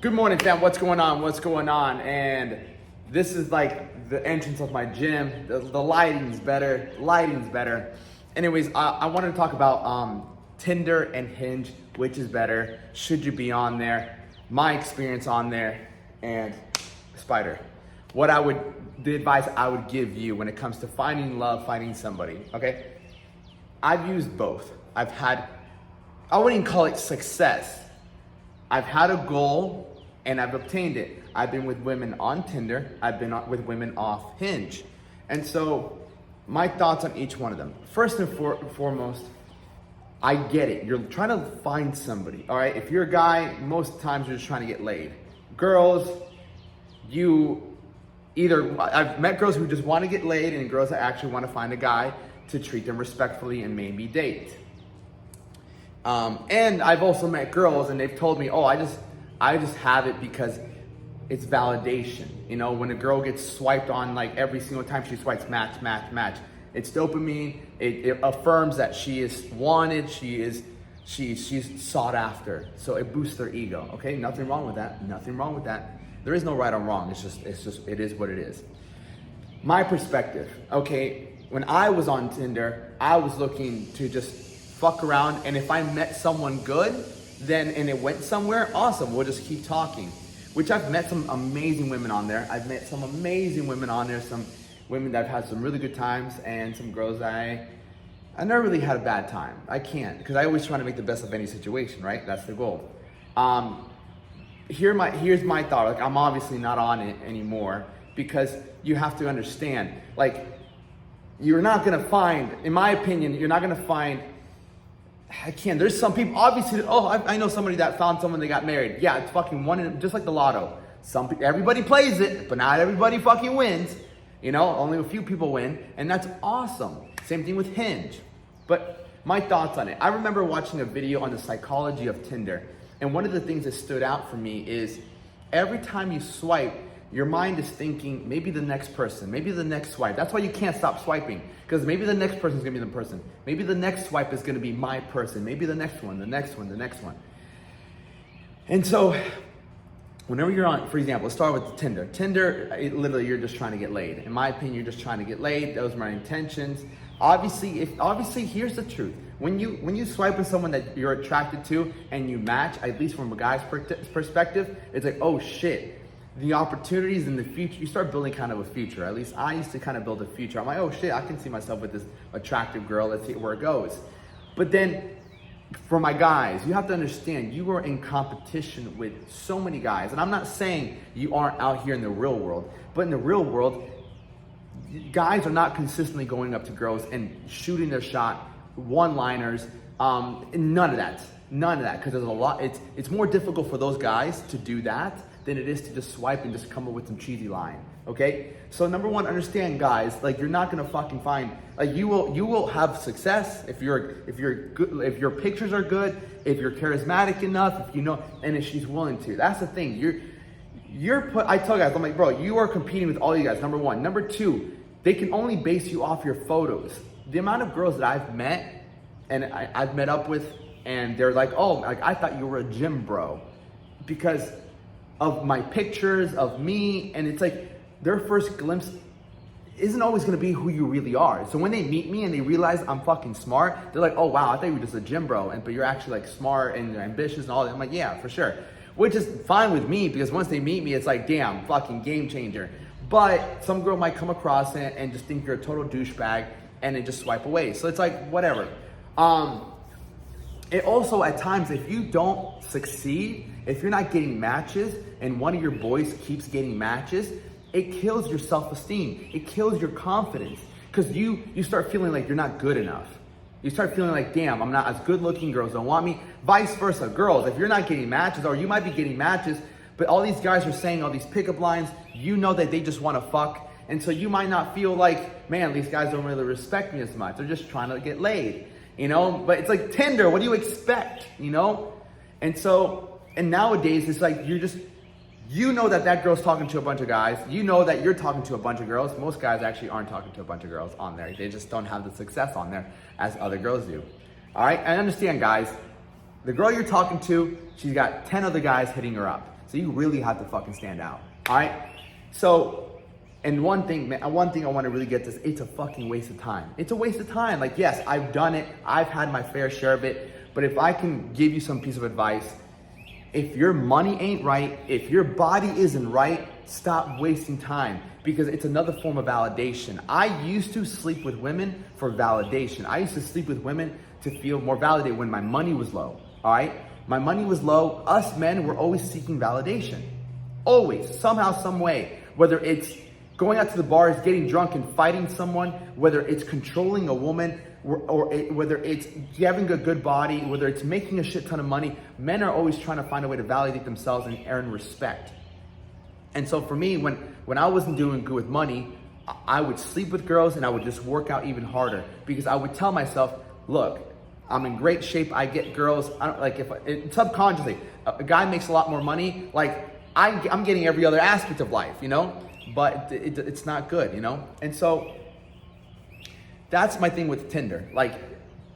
Good morning, fam. What's going on? What's going on? And this is like the entrance of my gym. The lighting's better. Lighting's better. Anyways, I wanted to talk about Tinder and Hinge. Which is better? Should you be on there? My experience on there, and Spider. The advice I would give you when it comes to finding love, finding somebody. Okay, I've used both. I wouldn't even call it success. I've had a goal and I've obtained it. I've been with women on Tinder. I've been with women off Hinge. And so my thoughts on each one of them. First and foremost, I get it. You're trying to find somebody, all right? If you're a guy, most times you're just trying to get laid. Girls, I've met girls who just want to get laid and girls that actually want to find a guy to treat them respectfully and maybe date. And I've also met girls and they've told me, I just have it because it's validation. You know, when a girl gets swiped on, like every single time she swipes match, it's dopamine. It affirms that she is wanted, she's sought after. So it boosts their ego. Okay, nothing wrong with that. Nothing wrong with that. There is no right or wrong. It is what it is. My perspective, okay, when I was on Tinder, I was looking to just fuck around, and if I met someone good, and it went somewhere, awesome, we'll just keep talking. Which I've met some amazing women on there. Some women that I've had some really good times, and some girls that I never really had a bad time. I can't, because I always try to make the best of any situation, right? That's the goal. Here's my thought. Like, I'm obviously not on it anymore, because you have to understand, like, you're not gonna find, in my opinion, there's some people, obviously, I know somebody that found someone that got married. Yeah, it's fucking just like the lotto. Everybody plays it, but not everybody fucking wins. You know, only a few people win, and that's awesome. Same thing with Hinge. But my thoughts on it. I remember watching a video on the psychology of Tinder, and one of the things that stood out for me is every time you swipe, your mind is thinking, maybe the next person, maybe the next swipe. That's why you can't stop swiping, because maybe the next person is gonna be the person. Maybe the next swipe is gonna be my person. Maybe the next one. And so, whenever you're on, for example, let's start with Tinder. Tinder, literally, you're just trying to get laid. In my opinion, you're just trying to get laid. Those are my intentions. Obviously, here's the truth. When you swipe with someone that you're attracted to and you match, at least from a guy's perspective, it's like, oh shit. The opportunities in the future, you start building kind of a future. At least I used to kind of build a future. I'm like, oh shit, I can see myself with this attractive girl. Let's see where it goes. But then for my guys, you have to understand, you are in competition with so many guys. And I'm not saying you aren't out here in the real world, but in the real world, guys are not consistently going up to girls and shooting their shot, one-liners, none of that, because there's a lot, it's more difficult for those guys to do that than it is to just swipe and just come up with some cheesy line, okay? So number one, understand, guys, like, you're not gonna fucking find, like, you will have success if you're good, if your pictures are good, if you're charismatic enough, if you know, and if she's willing to. That's the thing. I tell guys, I'm like, bro, you are competing with all you guys, number one. Number two, they can only base you off your photos. The amount of girls that I've met and I've met up with, and they're like, oh, like, I thought you were a gym bro, because of my pictures of me, and it's like their first glimpse isn't always gonna be who you really are. So when they meet me and they realize I'm fucking smart, they're like, oh wow, I thought you were just a gym bro, but you're actually like smart and ambitious and all that. I'm like, yeah, for sure. Which is fine with me, because once they meet me, it's like, damn, fucking game changer. But some girl might come across it and just think you're a total douchebag and then just swipe away. So it's like, whatever. It also, at times, if you don't succeed, if you're not getting matches and one of your boys keeps getting matches, it kills your self-esteem. It kills your confidence, because you start feeling like you're not good enough. You start feeling like, damn, I'm not as good looking, girls don't want me. Vice versa, girls, if you're not getting matches, or you might be getting matches, but all these guys are saying all these pickup lines, you know that they just want to fuck, and so you might not feel like, man, these guys don't really respect me as much. They're just trying to get laid. You know, but it's like Tinder, what do you expect, you know? And nowadays, it's like, you know that girl's talking to a bunch of guys. You know that you're talking to a bunch of girls. Most guys actually aren't talking to a bunch of girls on there. They just don't have the success on there as other girls do. All right, and understand, guys, the girl you're talking to, she's got 10 other guys hitting her up. So you really have to fucking stand out. All right. So, and one thing I want to really get this, it's a fucking waste of time. It's a waste of time. Like, yes, I've done it. I've had my fair share of it. But if I can give you some piece of advice, if your money ain't right, if your body isn't right, stop wasting time, because it's another form of validation. I used to sleep with women for validation. I used to sleep with women to feel more validated when my money was low, all right? My money was low. Us men were always seeking validation. Always, somehow, some way. Whether it's going out to the bars, getting drunk and fighting someone, whether it's controlling a woman, or whether it's having a good body, whether it's making a shit ton of money, men are always trying to find a way to validate themselves and earn respect. And so for me, when I wasn't doing good with money, I would sleep with girls and I would just work out even harder, because I would tell myself, look, I'm in great shape. I get girls. I don't, like, subconsciously, a guy makes a lot more money. Like, I'm getting every other aspect of life, you know, but it's not good, you know? And so that's my thing with Tinder. Like,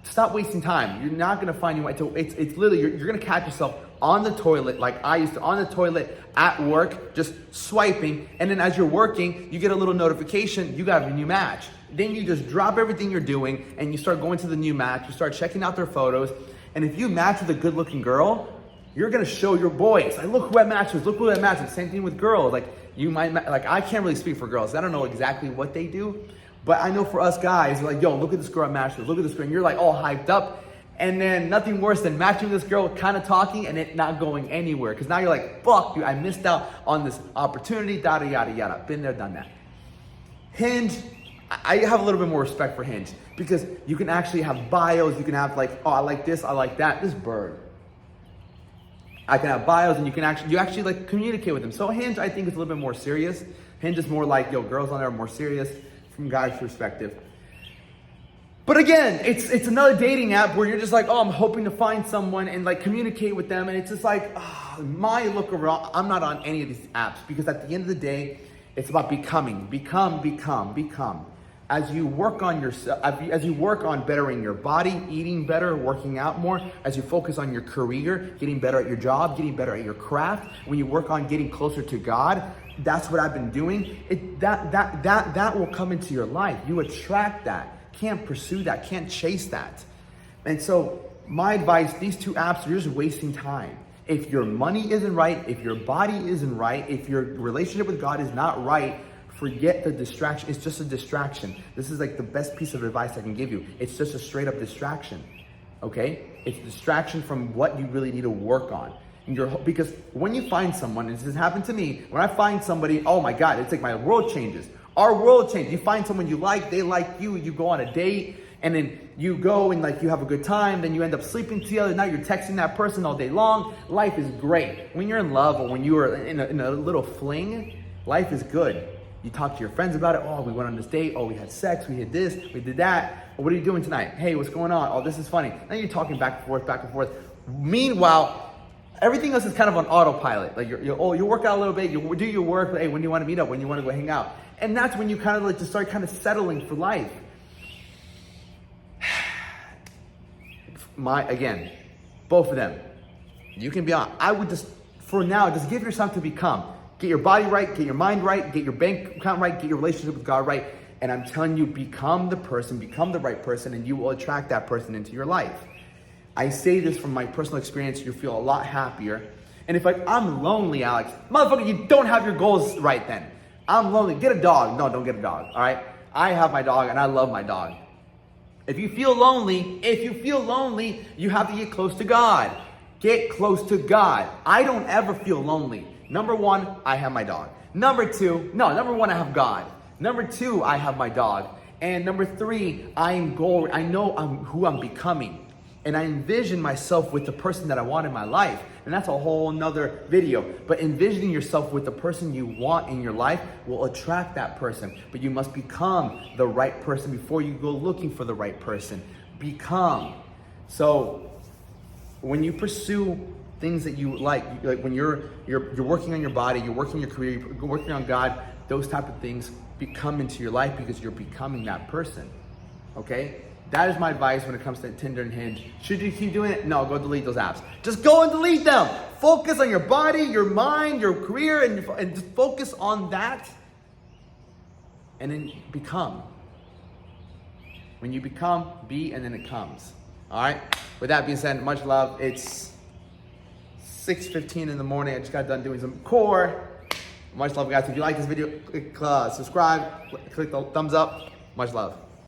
stop wasting time. You're not gonna find it's literally, you're gonna catch yourself on the toilet, like I used to, on the toilet at work, just swiping. And then as you're working, you get a little notification, you got a new match. Then you just drop everything you're doing and you start going to the new match, you start checking out their photos. And if you match with a good looking girl, you're gonna show your boys, like, look who I matched with, look who I matched with. Same thing with girls. Like, you might, like, I can't really speak for girls. I don't know exactly what they do, but I know for us guys, like, yo, look at this girl I matched with, look at this girl, and you're like all hyped up. And then nothing worse than matching with this girl, kind of talking, and it not going anywhere. Because now you're like, fuck, dude, I missed out on this opportunity, yada, yada, yada. Been there, done that. Hinge, I have a little bit more respect for Hinge, because you can actually have bios, you can have like, oh, I like this, I like that, this bird. I can have bios and you actually like communicate with them. So Hinge, I think, is a little bit more serious. Hinge is more like, yo, girls on there are more serious from guys' perspective. But again, it's another dating app where you're just like, oh, I'm hoping to find someone and like communicate with them. And it's just like, my look around, I'm not on any of these apps, because at the end of the day, it's about becoming. Become. As you work on yourself, as you work on bettering your body, eating better, working out more, as you focus on your career, getting better at your job, getting better at your craft, when you work on getting closer to God, that's what I've been doing. That will come into your life. You attract that. Can't pursue that, can't chase that. And so my advice, these two apps, you're just wasting time. If your money isn't right, if your body isn't right, if your relationship with God is not right, forget the distraction. It's just a distraction. This is like the best piece of advice I can give you. It's just a straight up distraction, okay? It's a distraction from what you really need to work on. Because when you find someone, and this has happened to me, when I find somebody, oh my God, it's like my world changes. Our world changes. You find someone you like, they like you, you go on a date, and then you go and like you have a good time, then you end up sleeping together, now you're texting that person all day long. Life is great. When you're in love or when you are in a little fling, life is good. You talk to your friends about it. Oh, we went on this date. Oh, we had sex. We did this. We did that. Oh, what are you doing tonight? Hey, what's going on? Oh, this is funny. Now you're talking back and forth, back and forth. Meanwhile, everything else is kind of on autopilot. Like you work out a little bit, you do your work. Hey, when do you want to meet up? When do you want to go hang out? And that's when you kind of like just start kind of settling for life. Again, both of them. You can be on. I would just, for now, just give yourself to become. Get your body right, get your mind right, get your bank account right, get your relationship with God right. And I'm telling you, become the person, become the right person, and you will attract that person into your life. I say this from my personal experience, you'll feel a lot happier. And if like, I'm lonely, Alex, motherfucker, you don't have your goals right then. I'm lonely, get a dog. No, don't get a dog, all right? I have my dog and I love my dog. If you feel lonely, you have to get close to God. Get close to God. I don't ever feel lonely. Number one, I have my dog. Number one, I have God. Number two, I have my dog. And number three, I know who I'm becoming. And I envision myself with the person that I want in my life. And that's a whole nother video. But envisioning yourself with the person you want in your life will attract that person. But you must become the right person before you go looking for the right person. Become. So when you pursue things that you like when you're working on your body, you're working on your career, you're working on God, those type of things come into your life because you're becoming that person. Okay? That is my advice when it comes to Tinder and Hinge. Should you keep doing it? No, go delete those apps. Just go and delete them. Focus on your body, your mind, your career, and just focus on that. And then become. When you become, be, and then it comes. All right? With that being said, much love. It's 6:15 in the morning. I just got done doing some core. Much love, guys. If you like this video, click subscribe, click the thumbs up. Much love.